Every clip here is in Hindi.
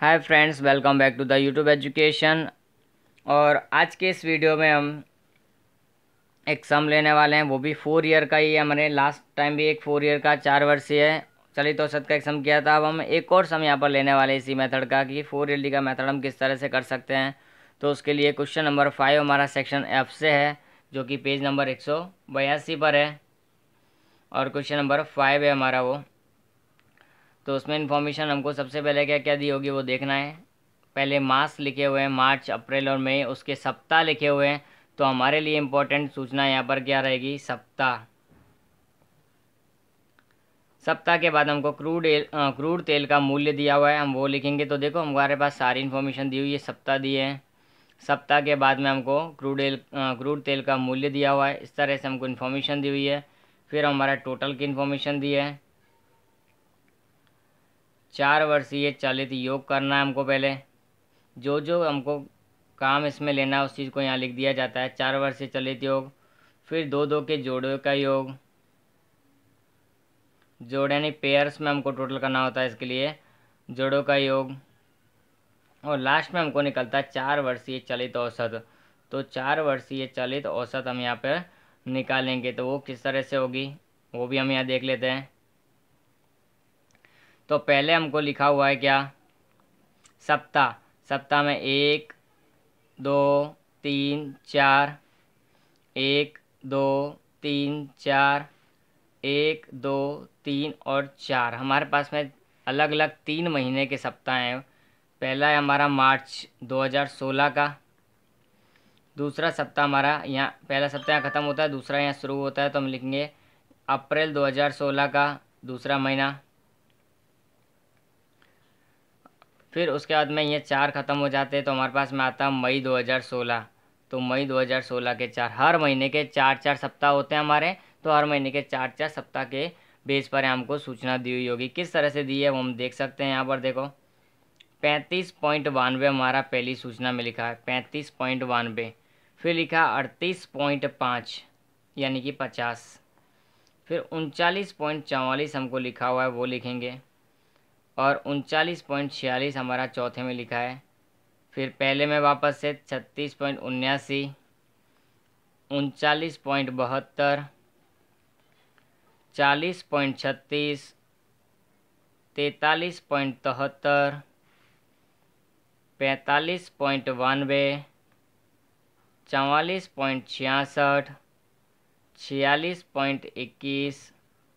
Hi friends, welcome back to the YouTube education. और आज के इस वीडियो में हम एक सम लेने वाले हैं, वो भी 4 ईयर का ही है। हमने लास्ट टाइम भी एक 4 ईयर का 4 वर्षीय चलित औसत का एक सम किया था। अब हम एक और सम यहाँ पर लेने वाले हैं इसी मेथड का कि 4 ईयरली का मेथड हम किस तरह से कर सकते हैं। तो उसके लिए क्वेश्चन नंबर 5 हमारा सेक्शन एफ से है, जो कि पेज नंबर 182 पर है। और क्वेश्चन नंबर 5 है हमारा वो। तो उसमें इन्फॉर्मेशन हमको सबसे पहले क्या क्या दी होगी वो देखना है। पहले मास लिखे हुए हैं, मार्च, अप्रैल और मई, उसके सप्ताह लिखे हुए हैं। तो हमारे लिए इम्पोर्टेंट सूचना यहाँ पर क्या रहेगी? सप्ताह। सप्ताह के बाद हमको क्रूड तेल का मूल्य दिया हुआ है, हम वो लिखेंगे। तो देखो हमारे पास सारी इन्फॉर्मेशन दी हुई है, सप्ताह दिए हैं। सप्ताह के बाद में हमको क्रूड तेल का मूल्य दिया हुआ है। इस तरह से हमको इन्फॉर्मेशन दी हुई है। फिर हमारा टोटल की इन्फॉर्मेशन दी है। 4 वर्षीय चलित योग करना है हमको। पहले जो जो हमको काम इसमें लेना है उस चीज़ को यहाँ लिख दिया जाता है। 4 वर्षीय चलित योग, फिर दो दो के जोड़ों का योग, जोड़ यानी पेयर्स में हमको टोटल करना होता है, इसके लिए जोड़ों का योग। और लास्ट में हमको निकलता है 4 वर्षीय चलित औसत। तो 4 वर्षीय चलित औसत हम यहाँ पर निकालेंगे। तो वो किस तरह से होगी वो भी हम यहाँ देख लेते हैं। तो पहले हमको लिखा हुआ है क्या? सप्ताह। सप्ताह में 1 2 3 4, 1 2 3 4, 1 2 3 और 4। हमारे पास में अलग अलग 3 महीने के सप्ताह हैं। पहला है हमारा मार्च 2016 का। दूसरा सप्ताह हमारा यहाँ, पहला सप्ताह यहाँ ख़त्म होता है, दूसरा यहाँ शुरू होता है। तो हम लिखेंगे अप्रैल 2016 का दूसरा महीना। फिर उसके बाद में ये 4 ख़त्म हो जाते हैं तो हमारे पास में आता है मई 2016। तो मई 2016 के 4, हर महीने के 4 4 सप्ताह होते हैं हमारे। तो हर महीने के 4 4 सप्ताह के बेस पर हमको सूचना दी हुई होगी। किस तरह से दी है वो हम देख सकते हैं। यहाँ पर देखो 35.92 हमारा पहली सूचना में लिखा है, 35.92। फिर लिखा 38.5 यानी कि 50। फिर 39.44 हमको लिखा हुआ है, वो लिखेंगे। और 39.46 हमारा चौथे में लिखा है। फिर पहले में वापस से 36.79, 39.72, 40.36, 43.73, 45.92, 44.66, 46.21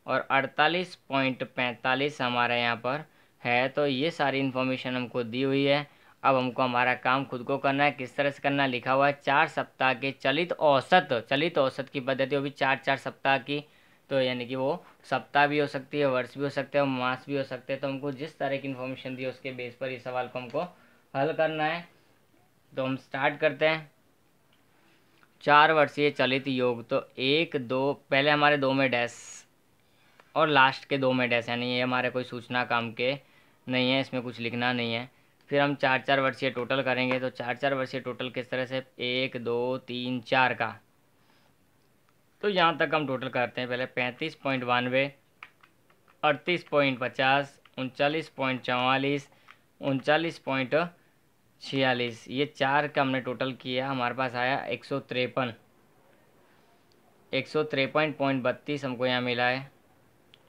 और 48.45 हमारे यहाँ पर है। तो ये सारी इन्फॉर्मेशन हमको दी हुई है। अब हमको हमारा काम खुद को करना है। किस तरह से करना है? लिखा हुआ है 4 सप्ताह के चलित औसत की पद्धति, वो भी 4 4 सप्ताह की। तो यानी कि वो सप्ताह भी हो सकती है, वर्ष भी हो सकते हैं और मास भी हो सकते हैं। तो हमको जिस तरह की इन्फॉर्मेशन दी है उसके बेस पर इस सवाल को हमको हल करना है। तो हम स्टार्ट करते हैं। 4 वर्षीय चलित योग। तो 1 2, पहले हमारे 2 में डैश और लास्ट के 2 में डैश, यानी ये हमारे कोई सूचना काम के नहीं है, इसमें कुछ लिखना नहीं है। फिर हम 4 4 वर्षीय टोटल करेंगे। तो 4 4 वर्षीय टोटल किस तरह से? 1 2 3 4 का। तो यहाँ तक हम टोटल करते हैं। पहले 35.92, 38.50, 39.44, 39.46, ये 4 का हमने टोटल किया। हमारे पास आया 153, 153.32 हमको यहाँ मिला है।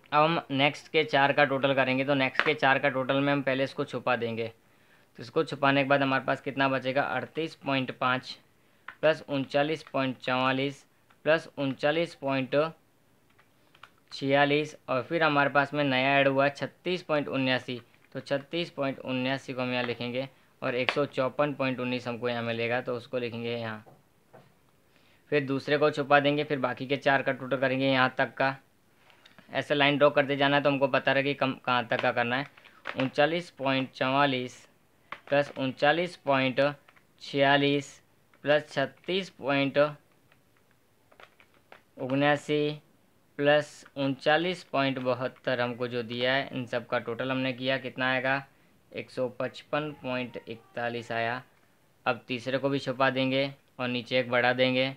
अब हम नेक्स्ट के 4 का टोटल करेंगे। तो नेक्स्ट के 4 का टोटल में हम पहले इसको छुपा देंगे। तो इसको छुपाने के बाद हमारे पास कितना बचेगा? 38.5 प्लस 39.44 प्लस 39.46 और फिर हमारे पास में नया ऐड हुआ है 36.79। तो 36.79 को हम यहाँ लिखेंगे और 154.19 हमको यहाँ मिलेगा, तो उसको लिखेंगे यहाँ। फिर दूसरे को छुपा देंगे, फिर बाकी के 4 का टोटल करेंगे यहाँ तक का। ऐसे लाइन ड्रॉ करते जाना है। तो हमको पता रहे कि कहाँ तक का करना है। 39.44 प्लस 39.46 प्लस 36.79 प्लस 39.72 हमको जो दिया है, इन सब का टोटल हमने किया। कितना आएगा? 155.41 आया। अब तीसरे को भी छुपा देंगे और नीचे एक बढ़ा देंगे।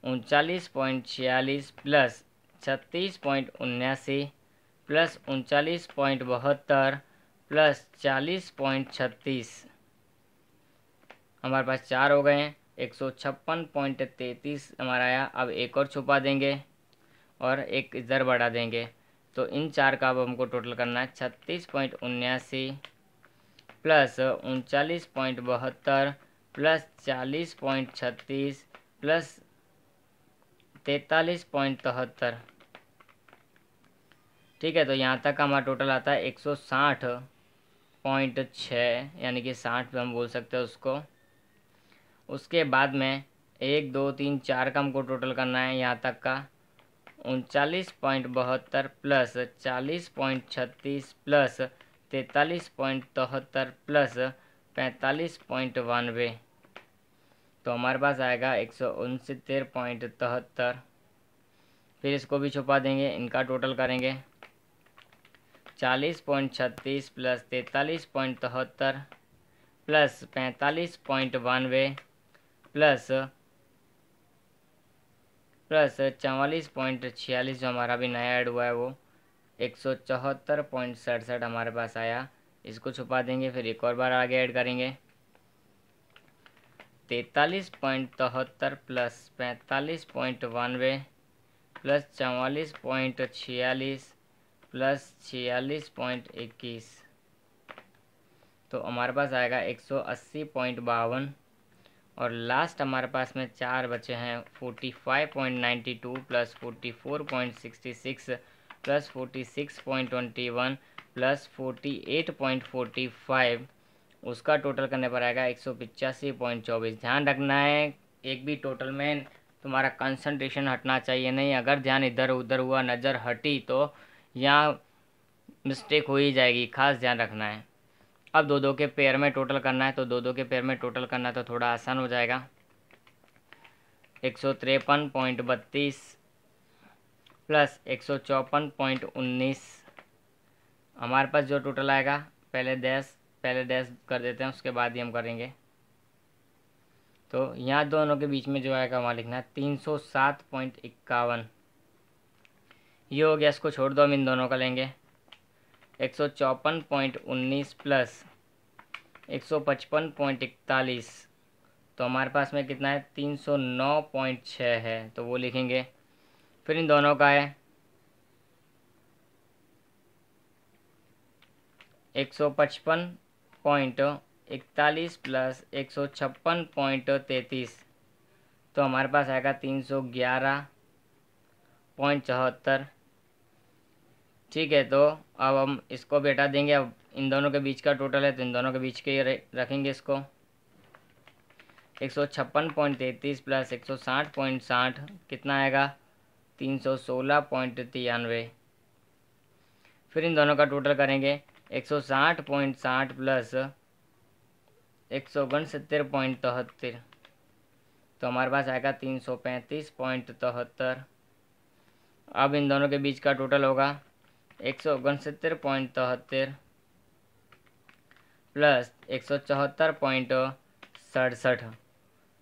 39.46 प्लस 36.79 प्लस 39.72 प्लस 40.36, हमारे पास 4 हो गए हैं। 156.33 हमारा आया। अब एक और छुपा देंगे और एक इधर बढ़ा देंगे, तो इन 4 का अब हमको टोटल करना है 36.79 प्लस 39.72 प्लस 40.36 प्लस 43.73। ठीक है, तो यहाँ तक का हमारा टोटल आता है 160.6, यानी कि 60 पे हम बोल सकते हैं उसको। उसके बाद में 1 2 3 4 का हमको टोटल करना है यहाँ तक का 39.72 प्लस 40.36 प्लस 43.73 प्लस 45.92, तो हमारे पास आएगा 169.73। फिर इसको भी छुपा देंगे, इनका टोटल करेंगे 40.36 प्लस 43.73 प्लस 45.92 प्लस 44.46 जो हमारा भी नया ऐड हुआ है वो 174.67 हमारे पास आया। इसको छुपा देंगे, फिर एक और बार आगे ऐड करेंगे 43.73 प्लस 45.92 प्लस 44.46 प्लस 46.21, तो हमारे पास आएगा 180.52। और लास्ट हमारे पास में 4 बचे हैं 45.92 प्लस 44.66 प्लस 46.21 प्लस 48.45, उसका टोटल करने पर आएगा 185.24। ध्यान रखना है एक भी टोटल में तुम्हारा कंसंट्रेशन हटना चाहिए नहीं। अगर ध्यान इधर उधर हुआ, नज़र हटी, तो यहाँ मिस्टेक हो ही जाएगी, खास ध्यान रखना है। अब दो दो के पेयर में टोटल करना है, तो दो दो के पेयर में टोटल करना तो थोड़ा आसान हो जाएगा। 153.32 प्लस 154.19, हमारे पास जो टोटल आएगा पहले डैश कर देते हैं, उसके बाद ही हम करेंगे। तो यहाँ दोनों के बीच में जो आएगा वहाँ लिखना है 307.51, ये हो गया। इसको छोड़ दो, हम इन दोनों का लेंगे 154.19 प्लस 155.41, तो हमारे पास में कितना है 309.6 है, तो वो लिखेंगे। फिर इन दोनों का है 155.41 प्लस 156.33, तो हमारे पास आएगा 311.74। ठीक है, तो अब हम इसको भी हटा देंगे। अब इन दोनों के बीच का टोटल है, तो इन दोनों के बीच के रखेंगे इसको 156.33 प्लस 160.60 कितना आएगा 316.93। फिर इन दोनों का टोटल करेंगे 160.60 प्लस 169.73, तो हमारे पास आएगा 335.73। अब इन दोनों के बीच का टोटल होगा 169.73 प्लस 174.67,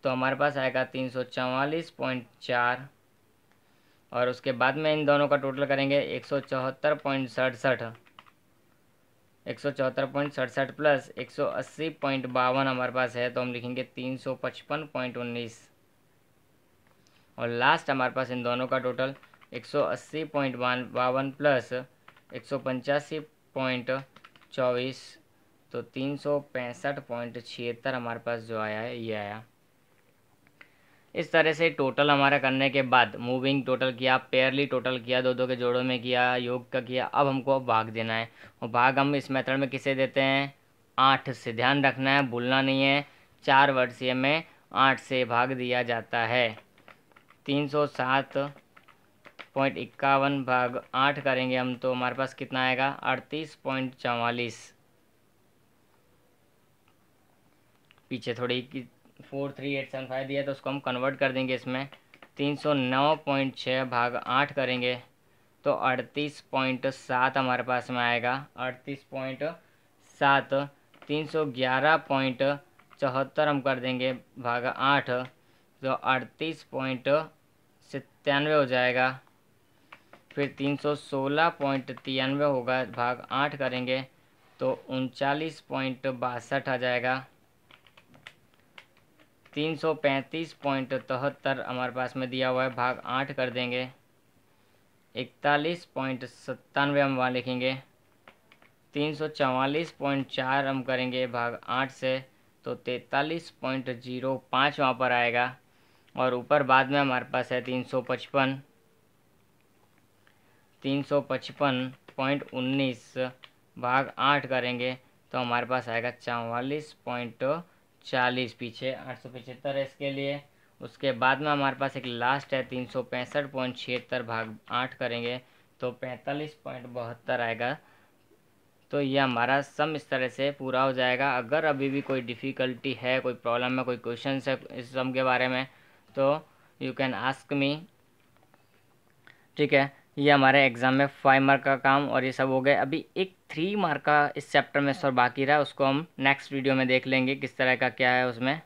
तो हमारे पास आएगा 344.4। और उसके बाद में इन दोनों का टोटल करेंगे 174.67 प्लस 180.52 हमारे पास है, तो हम लिखेंगे 355.19। और लास्ट हमारे पास इन दोनों का टोटल 180.52 प्लस 185.24, तो 365.76 हमारे पास जो आया है ये आया। इस तरह से टोटल हमारा करने के बाद मूविंग टोटल किया, पेयरली टोटल किया, दो दो के जोड़ों में किया, योग का किया। अब हमको भाग देना है, और भाग हम इस मेथड में किसे देते हैं 8 से। ध्यान रखना है, भूलना नहीं है, 4 वर्षीय में 8 से भाग दिया जाता है। 307.51 भाग 8 करेंगे हम, तो हमारे पास कितना आएगा 38.44। पीछे थोड़ी 43875 दिया, तो उसको हम कन्वर्ट कर देंगे इसमें 309.6 भाग 8 करेंगे, तो 38.7 हमारे पास में आएगा। 38.7 311.74 हम कर देंगे भाग 8, तो 38.97 हो जाएगा। फिर 316.93 होगा भाग 8 करेंगे, तो 39.62 आ जाएगा। 335.73 हमारे पास में दिया हुआ है, भाग 8 कर देंगे। 41.97 हम वहाँ लिखेंगे। 344.4 हम करेंगे भाग 8 से, तो 43.05 वहाँ पर आएगा। और ऊपर बाद में हमारे पास है 355.19 भाग 8 करेंगे तो हमारे पास आएगा 44.40। पीछे 875 है इसके लिए। उसके बाद में हमारे पास एक लास्ट है 365.76 भाग 8 करेंगे तो 45.72 आएगा। तो ये हमारा सम इस तरह से पूरा हो जाएगा। अगर अभी भी कोई डिफ़िकल्टी है, कोई प्रॉब्लम है, कोई क्वेश्चन है इस सम के बारे में, तो यू कैन आस्क मी। ठीक है, ये हमारे एग्ज़ाम में 5 मार्क का काम और ये सब हो गए। अभी एक 3 मार्क का इस चैप्टर में सर बाकी रहा, उसको हम नेक्स्ट वीडियो में देख लेंगे किस तरह का क्या है उसमें।